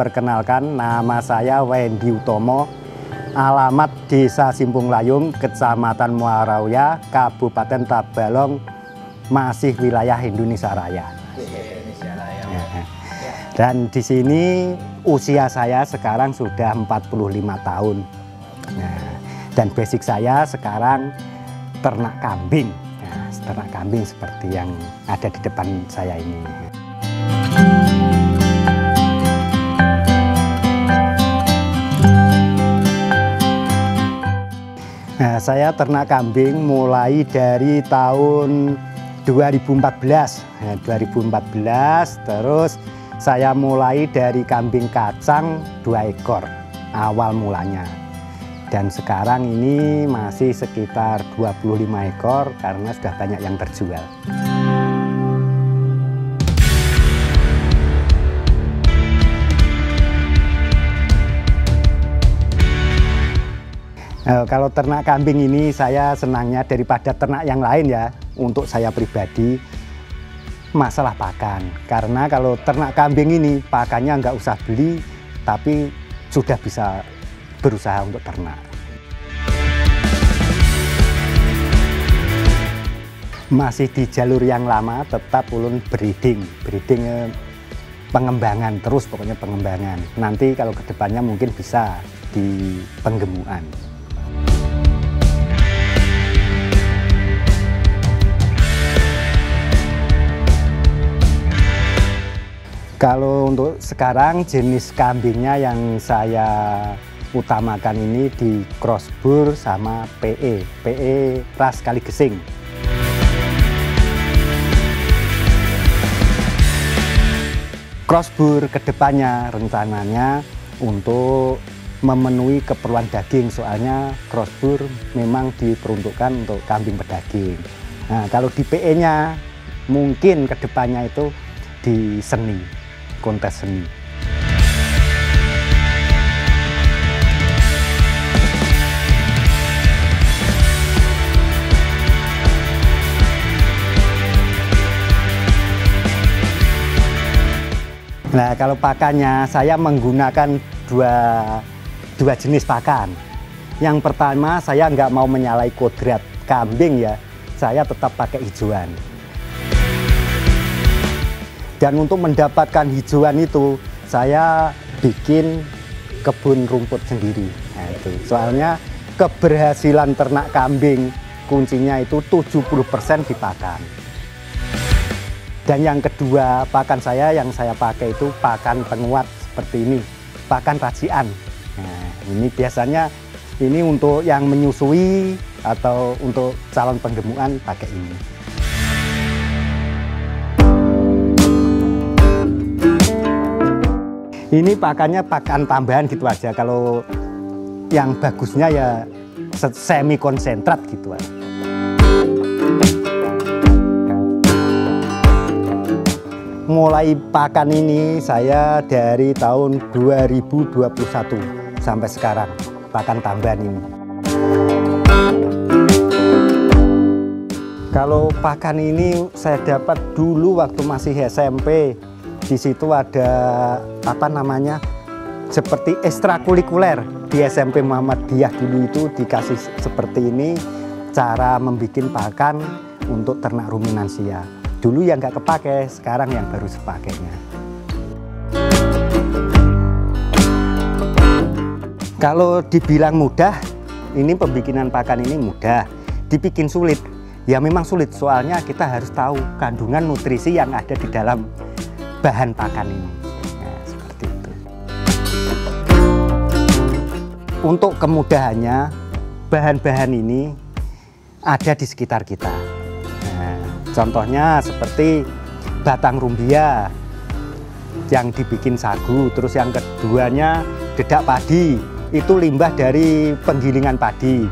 perkenalkan, nama saya Wendy Utomo, alamat Desa Simpung Layung, Kecamatan Muarauya, Kabupaten Tabalong, masih wilayah Indonesia Raya. Dan di sini usia saya sekarang sudah 45 tahun. Nah, dan basic saya sekarang ternak kambing. Nah, ternak kambing seperti yang ada di depan saya ini. Nah, saya ternak kambing mulai dari tahun 2014. Nah, 2014 terus saya mulai dari kambing kacang 2 ekor awal mulanya. Dan sekarang ini masih sekitar 25 ekor karena sudah banyak yang terjual. Kalau ternak kambing ini saya senangnya daripada ternak yang lain ya, untuk saya pribadi masalah pakan. Karena kalau ternak kambing ini pakannya nggak usah beli, tapi sudah bisa berusaha untuk ternak. Masih di jalur yang lama, tetap ulun breeding pengembangan terus, pokoknya pengembangan. Nanti kalau kedepannya mungkin bisa di penggemukan. Kalau untuk sekarang jenis kambingnya yang saya utamakan ini di crossbur sama PE ras Kaligesing. Crossbur kedepannya rencananya untuk memenuhi keperluan daging, soalnya crossbur memang diperuntukkan untuk kambing pedaging. Nah, kalau di PE-nya mungkin kedepannya itu di seni, kontes seni. Nah, kalau pakannya saya menggunakan dua jenis pakan. Yang pertama, saya nggak mau menyalahi kodrat kambing ya, saya tetap pakai hijauan. Dan untuk mendapatkan hijauan itu, saya bikin kebun rumput sendiri. Nah, itu. Soalnya keberhasilan ternak kambing kuncinya itu 70% di pakan. Dan yang kedua, pakan saya yang saya pakai itu pakan penguat seperti ini, pakan racian. Nah, ini biasanya ini untuk yang menyusui atau untuk calon penggemukan pakai ini. Ini pakannya pakan tambahan gitu aja. Kalau yang bagusnya ya semi konsentrat gitu aja. Mulai pakan ini saya dari tahun 2021 sampai sekarang pakan tambahan ini. Kalau pakan ini saya dapat dulu waktu masih SMP. Di situ ada apa namanya, seperti ekstrakurikuler di SMP Muhammadiyah dulu itu dikasih seperti ini cara membuat pakan untuk ternak ruminansia. Dulu yang nggak kepake, sekarang yang baru sepakainya. Kalau dibilang mudah, ini pembikinan pakan ini mudah. Dibikin sulit, ya memang sulit. Soalnya kita harus tahu kandungan nutrisi yang ada di dalam bahan pakan ini. Nah, seperti itu. Untuk kemudahannya, bahan-bahan ini ada di sekitar kita. Contohnya seperti batang rumbia yang dibikin sagu, terus yang keduanya dedak padi, itu limbah dari penggilingan padi.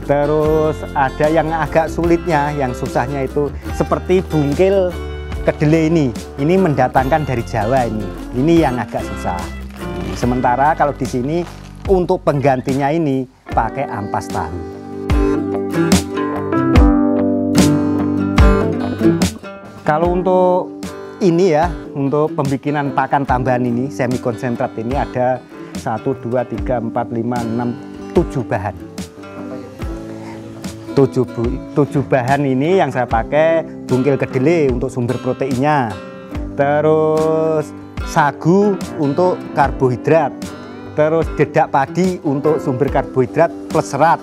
Terus ada yang agak sulitnya, yang susahnya itu seperti bungkil kedelai ini mendatangkan dari Jawa ini yang agak susah. Sementara kalau di sini untuk penggantinya ini pakai ampas tahu. Kalau untuk ini ya, untuk pembikinan pakan tambahan ini semi konsentrat ini ada 1, 2, 3, 4, 5, 6, 7 bahan. 7 bahan ini yang saya pakai: bungkil kedelai untuk sumber proteinnya, terus sagu untuk karbohidrat, terus dedak padi untuk sumber karbohidrat plus serat,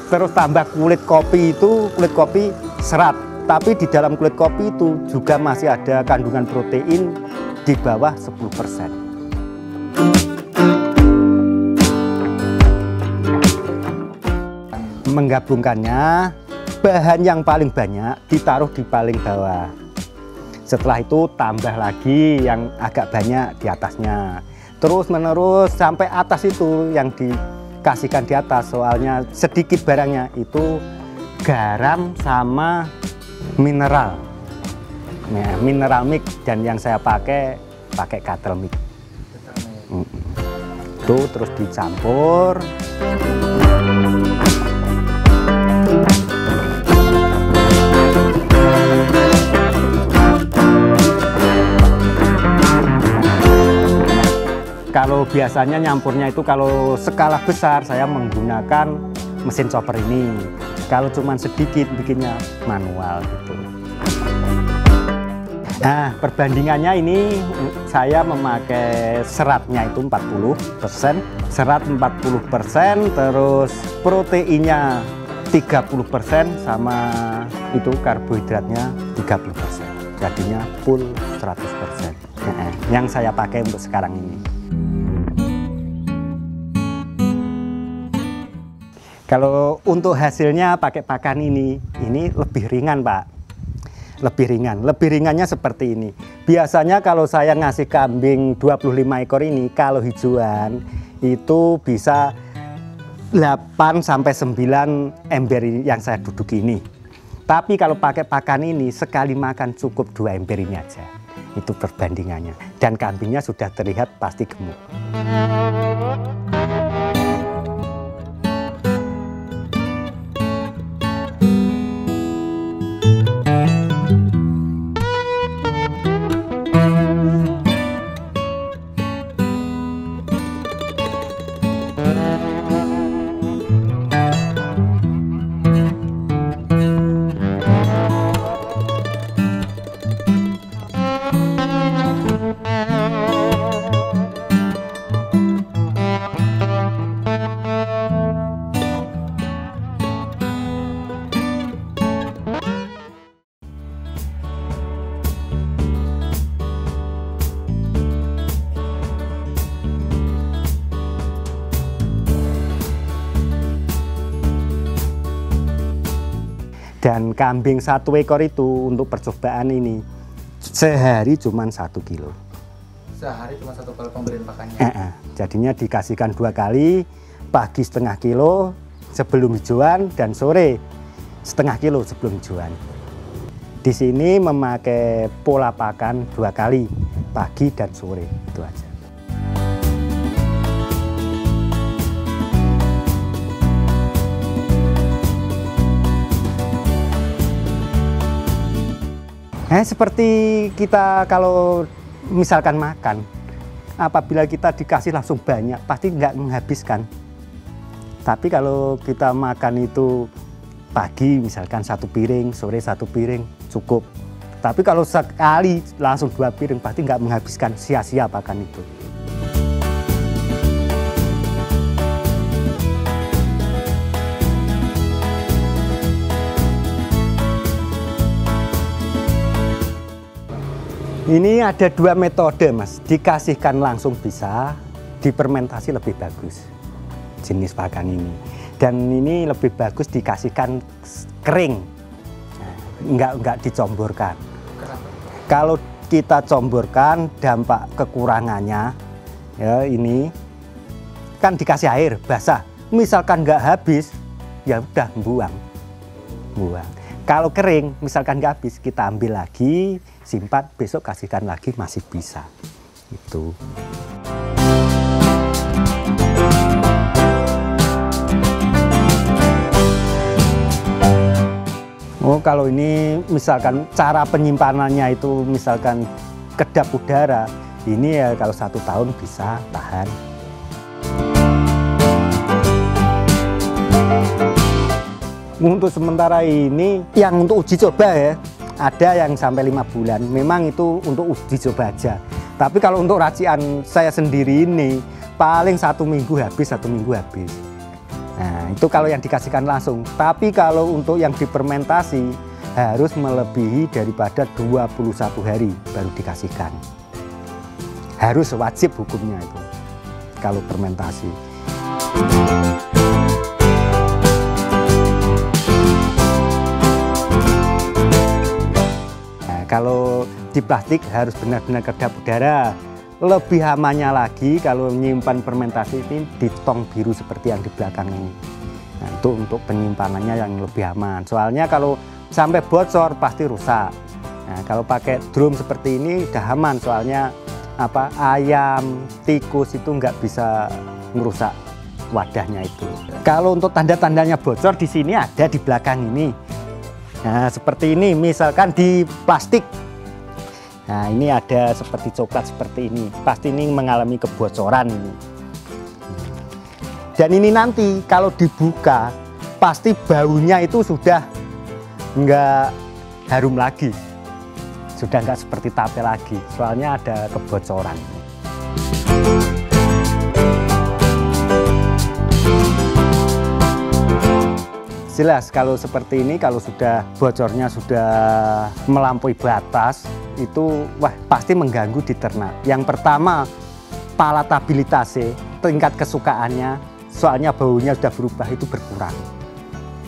terus tambah kulit kopi, itu kulit kopi serat. Tapi di dalam kulit kopi itu juga masih ada kandungan protein di bawah 10%. Menggabungkannya, bahan yang paling banyak ditaruh di paling bawah. Setelah itu tambah lagi yang agak banyak di atasnya. Terus menerus sampai atas itu yang dikasihkan di atas, soalnya sedikit barangnya itu garam sama mineral. Nah, mineral mix, dan yang saya pakai cattle mix. Itu terus dicampur. Kalau biasanya nyampurnya itu, kalau skala besar saya menggunakan mesin chopper ini. Kalau cuma sedikit bikinnya manual gitu. Nah, perbandingannya ini saya memakai seratnya itu 40%, serat 40%, terus proteinnya 30%, sama itu karbohidratnya 30%. Jadinya full 100%. Yang saya pakai untuk sekarang ini. Kalau untuk hasilnya pakai pakan ini lebih ringan, Pak. Lebih ringan. Lebih ringannya seperti ini. Biasanya kalau saya ngasih kambing 25 ekor ini, kalau hijauan itu bisa 8 sampai 9 ember yang saya duduki ini. Tapi kalau pakai pakan ini, sekali makan cukup 2 ember ini aja. Itu perbandingannya. Dan kambingnya sudah terlihat pasti gemuk. Dan kambing 1 ekor itu untuk percobaan ini sehari cuma 1 kilo. Sehari cuma 1 kali pemberian pakannya. Jadinya dikasihkan 2 kali, pagi setengah kilo sebelum hijauan dan sore setengah kilo sebelum hijauan. Di sini memakai pola pakan 2 kali, pagi dan sore, itu aja. Seperti kita kalau misalkan makan, apabila kita dikasih langsung banyak, pasti nggak menghabiskan. Tapi kalau kita makan itu pagi misalkan 1 piring, sore 1 piring, cukup. Tapi kalau sekali langsung 2 piring, pasti nggak menghabiskan, sia-sia pakan itu. Ini ada 2 metode, Mas. Dikasihkan langsung bisa, difermentasi lebih bagus jenis pakan ini. Dan ini lebih bagus dikasihkan kering, enggak dicomborkan. Kalau kita comborkan, dampak kekurangannya ya ini kan dikasih air basah. Misalkan nggak habis, ya udah buang. Kalau kering, misalkan nggak habis, kita ambil lagi, simpan, besok kasihkan lagi, masih bisa. Itu. Oh, kalau ini misalkan cara penyimpanannya itu misalkan kedap udara, ini ya kalau 1 tahun bisa tahan. Untuk sementara ini yang untuk uji coba ya, ada yang sampai 5 bulan. Memang itu untuk uji coba aja. Tapi kalau untuk racian saya sendiri ini paling 1 minggu habis, 1 minggu habis. Nah, itu kalau yang dikasihkan langsung. Tapi kalau untuk yang difermentasi harus melebihi daripada 21 hari baru dikasihkan. Harus wajib hukumnya itu kalau fermentasi. Nah, kalau di plastik harus benar-benar kedap udara. Lebih amannya lagi kalau menyimpan fermentasi ini di tong biru seperti yang di belakang ini. Nah, itu untuk penyimpanannya yang lebih aman. Soalnya kalau sampai bocor pasti rusak. Nah, kalau pakai drum seperti ini udah aman, soalnya ayam, tikus itu nggak bisa merusak wadahnya itu. Kalau untuk tanda-tandanya bocor di sini ada di belakang ini. Nah, seperti ini misalkan di plastik. Nah, ini ada seperti coklat seperti ini. Pasti ini mengalami kebocoran ini. Dan ini nanti kalau dibuka pasti baunya itu sudah nggak harum lagi. Sudah nggak seperti tape lagi. Soalnya ada kebocoran. Jelas kalau seperti ini, kalau sudah bocornya sudah melampaui batas, itu wah pasti mengganggu di ternak. Yang pertama palatabilitasnya, tingkat kesukaannya, soalnya baunya sudah berubah itu berkurang.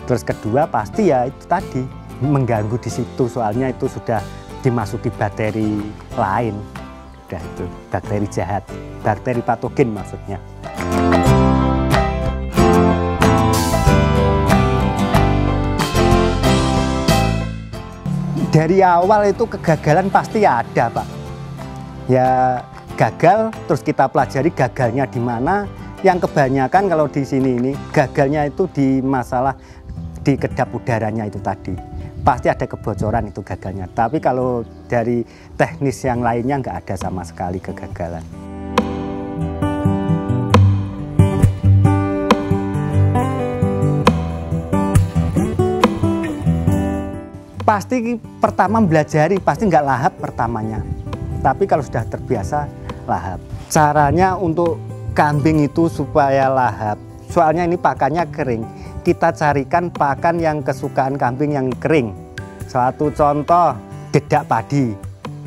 Terus kedua pasti ya itu tadi mengganggu di situ, soalnya itu sudah dimasuki bakteri lain, udah itu bakteri jahat, bakteri patogen maksudnya. Dari awal itu kegagalan pasti ada, Pak. Ya gagal, terus kita pelajari gagalnya di mana. Yang kebanyakan kalau di sini ini gagalnya itu di masalah di kedap udaranya itu tadi. Pasti ada kebocoran itu gagalnya. Tapi kalau dari teknis yang lainnya nggak ada sama sekali kegagalan. Pasti pertama belajari, pasti nggak lahap pertamanya. Tapi kalau sudah terbiasa lahap. Caranya untuk kambing itu supaya lahap, soalnya ini pakannya kering. Kita carikan pakan yang kesukaan kambing yang kering. Satu contoh, dedak padi.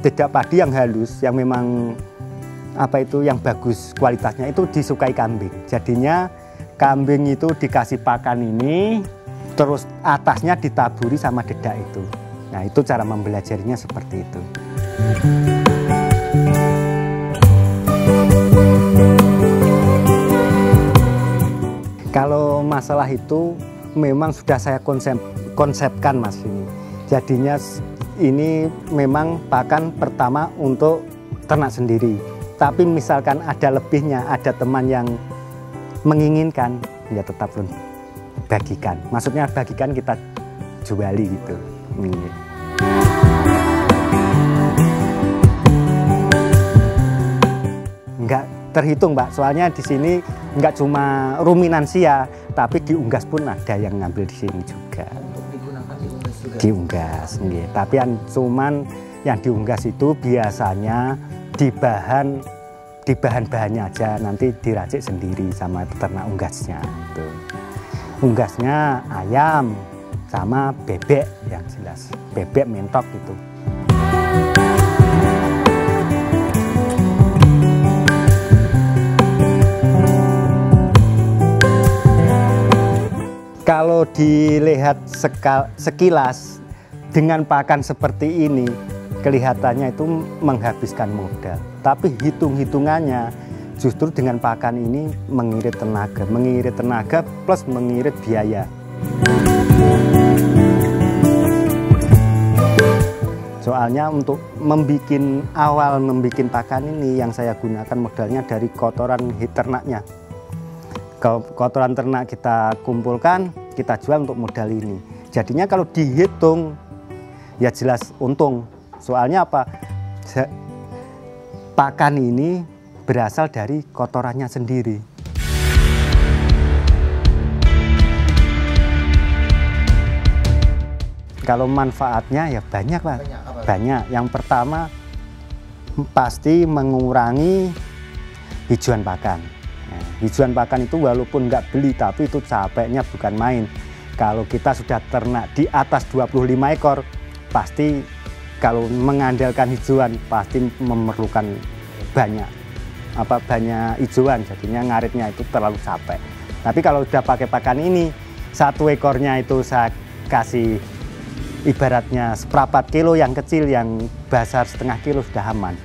Dedak padi yang halus, yang memang yang bagus kualitasnya itu disukai kambing. Jadinya kambing itu dikasih pakan ini, terus atasnya ditaburi sama dedak itu. Nah, itu cara mempelajarinya seperti itu. Kalau masalah itu memang sudah saya konsepkan, Mas, ini. Jadinya ini memang pakan pertama untuk ternak sendiri. Tapi misalkan ada lebihnya, ada teman yang menginginkan, ya tetap bagikan. Maksudnya bagikan, kita juali gitu. Enggak terhitung, Mbak. Soalnya di sini enggak cuma ruminansia, tapi diunggas pun ada yang ngambil di sini juga. Untuk digunakan diunggas juga. Diunggas, nggih. Tapi cuman yang diunggas itu biasanya di bahan-bahannya aja, nanti diracik sendiri sama peternak unggasnya. Tuh. Unggasnya ayam sama bebek yang jelas, bebek mentok itu. Kalau dilihat sekilas dengan pakan seperti ini, kelihatannya itu menghabiskan modal. Tapi hitung-hitungannya justru dengan pakan ini mengirit tenaga plus mengirit biaya. Soalnya untuk awal membuat pakan ini yang saya gunakan modalnya dari kotoran ternaknya. Kotoran ternak kita kumpulkan, kita jual untuk modal ini. Jadinya kalau dihitung ya jelas untung. Soalnya apa? Pakan ini berasal dari kotorannya sendiri. Kalau manfaatnya ya banyak, Pak. Banyak. Yang pertama pasti mengurangi hijauan pakan. Nah, hijauan pakan itu walaupun nggak beli, tapi itu capeknya bukan main. Kalau kita sudah ternak di atas 25 ekor, pasti kalau mengandalkan hijauan pasti memerlukan banyak hijauan, jadinya ngaritnya itu terlalu capek. Tapi kalau udah pakai pakan ini, satu ekornya itu saya kasih ibaratnya seperempat kilo yang kecil, yang besar setengah kilo sudah aman.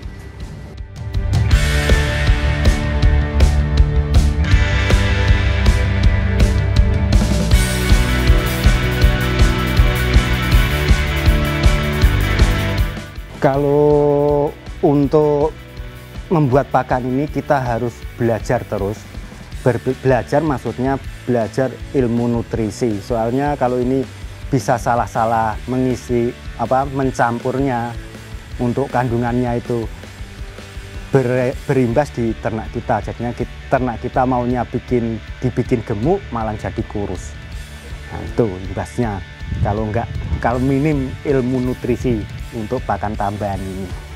Kalau untuk membuat pakan ini kita harus belajar terus. Belajar maksudnya belajar ilmu nutrisi. Soalnya kalau ini bisa salah-salah mengisi mencampurnya untuk kandungannya itu berimbas di ternak kita. Jadinya ternak kita maunya dibikin gemuk malah jadi kurus. Nah, itu imbasnya kalau minim ilmu nutrisi untuk pakan tambahan ini.